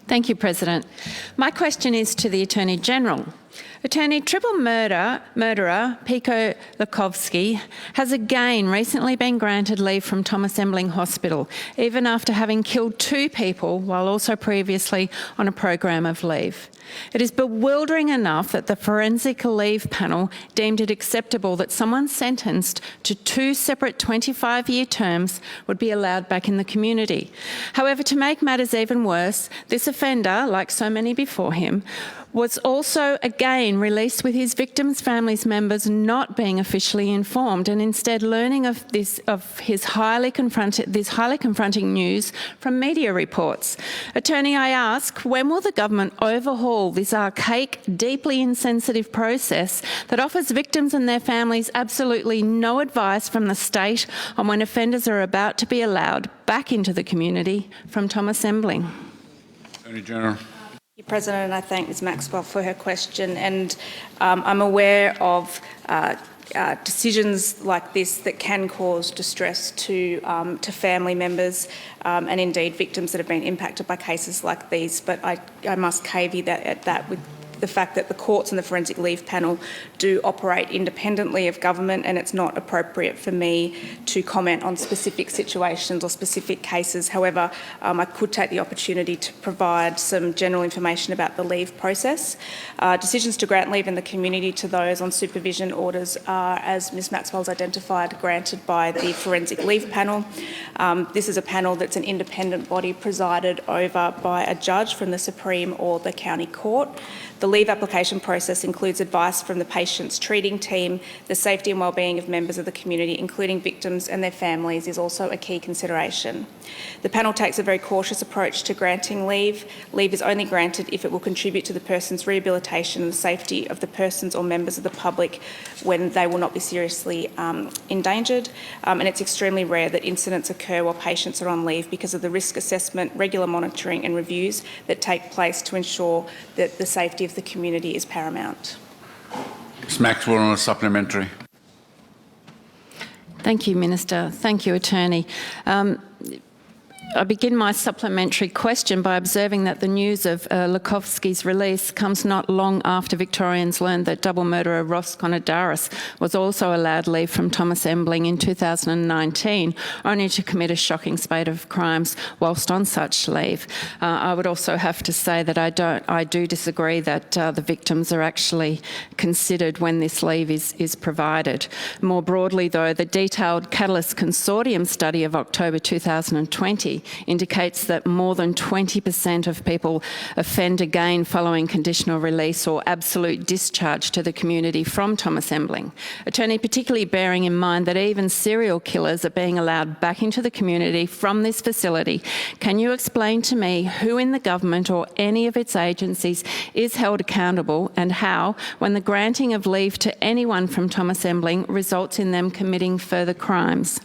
Thank you, President. My question is to the Attorney-General. Attorney, triple murderer Pico Lukovsky has again recently been granted leave from Thomas Embling Hospital, even after having killed 2 people while also previously on a program of leave. It is bewildering enough that the forensic leave panel deemed it acceptable that someone sentenced to 2 separate 25-year terms would be allowed back in the community. However, to make matters even worse, this offender, like so many before him, was also again released with his victims' families members not being officially informed and instead learning of this highly confronting news from media reports. Attorney, I ask, when will the government overhaul this archaic, deeply insensitive process that offers victims and their families absolutely no advice from the state on when offenders are about to be allowed back into the community from Thomas Embling? Attorney General. Thank you, President, and I thank Ms Maxwell for her question. And I'm aware of decisions like this that can cause distress to family members and indeed victims that have been impacted by cases like these. But I must caveat that with the fact that the courts and the forensic leave panel do operate independently of government, and it's not appropriate for me to comment on specific situations or specific cases. However, I could take the opportunity to provide some general information about the leave process. Decisions to grant leave in the community to those on supervision orders are, as Ms Maxwell's identified, granted by the forensic leave panel. This is a panel that's an independent body presided over by a judge from the Supreme or the County Court. The leave application process includes advice from the patient's treating team. The safety and wellbeing of members of the community, including victims and their families, is also a key consideration. The panel takes a very cautious approach to granting leave. Leave is only granted if it will contribute to the person's rehabilitation and the safety of the persons or members of the public when they will not be seriously endangered. And it's extremely rare that incidents occur while patients are on leave because of the risk assessment, regular monitoring and reviews that take place to ensure that the safety of the community is paramount. Ms Maxwell on a supplementary. Thank you, Minister. Thank you, Attorney. I begin my supplementary question by observing that the news of Lukovsky's release comes not long after Victorians learned that double murderer Ross Konadaris was also allowed leave from Thomas Embling in 2019, only to commit a shocking spate of crimes whilst on such leave. I would also have to say that I do disagree that the victims are actually considered when this leave is provided. More broadly, though, the detailed Catalyst Consortium study of October 2020 indicates that more than 20% of people offend again following conditional release or absolute discharge to the community from Thomas Embling. Attorney, particularly bearing in mind that even serial killers are being allowed back into the community from this facility, can you explain to me who in the government or any of its agencies is held accountable and how, when the granting of leave to anyone from Thomas Embling results in them committing further crimes?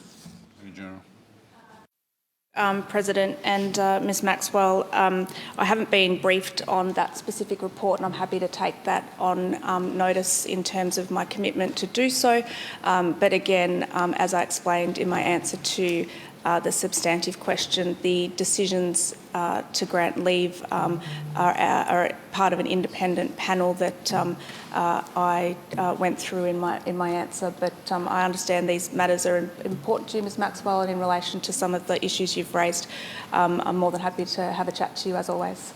President and Ms Maxwell, I haven't been briefed on that specific report, and I'm happy to take that on notice in terms of my commitment to do so. But again, as I explained in my answer to the substantive question, the decisions to grant leave are part of an independent panel that I went through in my answer. But I understand these matters are important to you, Ms Maxwell, and in relation to some of the issues you've raised, I'm more than happy to have a chat to you as always.